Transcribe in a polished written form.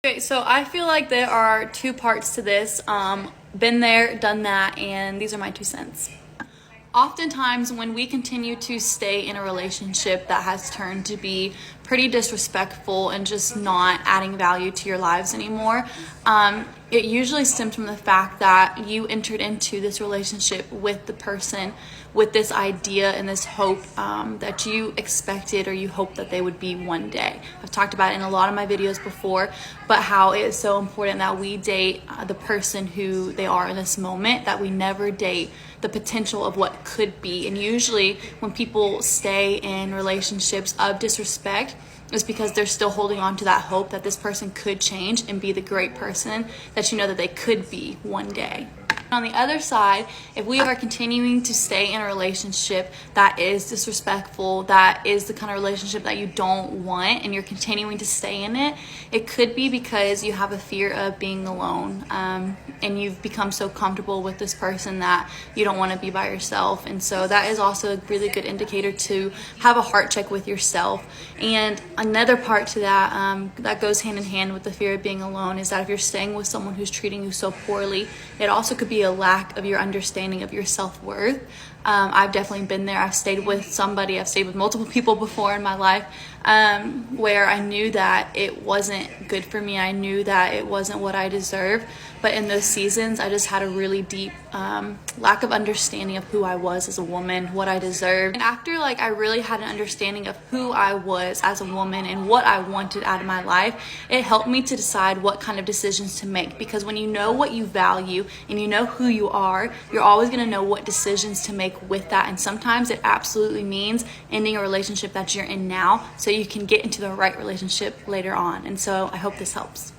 Okay, so I feel like there are two parts to this. Been there, done that, and these are my 2 cents. Oftentimes, when we continue to stay in a relationship that has turned to be pretty disrespectful and just not adding value to your lives anymore, it usually stems from the fact that you entered into this relationship with the person with this idea and this hope that you expected or you hoped that they would be one day. I've talked about it in a lot of my videos before, but how it is so important that we date the person who they are in this moment, that we never date the potential of what could be. And usually when people stay in relationships of disrespect, is because they're still holding on to that hope that this person could change and be the great person that you know that they could be one day. On the other side, if we are continuing to stay in a relationship that is disrespectful, that is the kind of relationship that you don't want, and you're continuing to stay in it, it could be because you have a fear of being alone, and you've become so comfortable with this person that you don't want to be by yourself. And so that is also a really good indicator to have a heart check with yourself. And another part to that, that goes hand in hand with the fear of being alone, is that if you're staying with someone who's treating you so poorly, it also could be a lack of your understanding of your self-worth. I've definitely been there. I've stayed with multiple people before in my life, where I knew that it wasn't good for me. I knew that it wasn't what I deserved. But in those seasons, I just had a really deep lack of understanding of who I was as a woman, what I deserved. And after I really had an understanding of who I was as a woman and what I wanted out of my life, it helped me to decide what kind of decisions to make. Because when you know what you value and you know who you are, you're always going to know what decisions to make with that. And sometimes it absolutely means ending a relationship that you're in now so you can get into the right relationship later on. And so I hope this helps.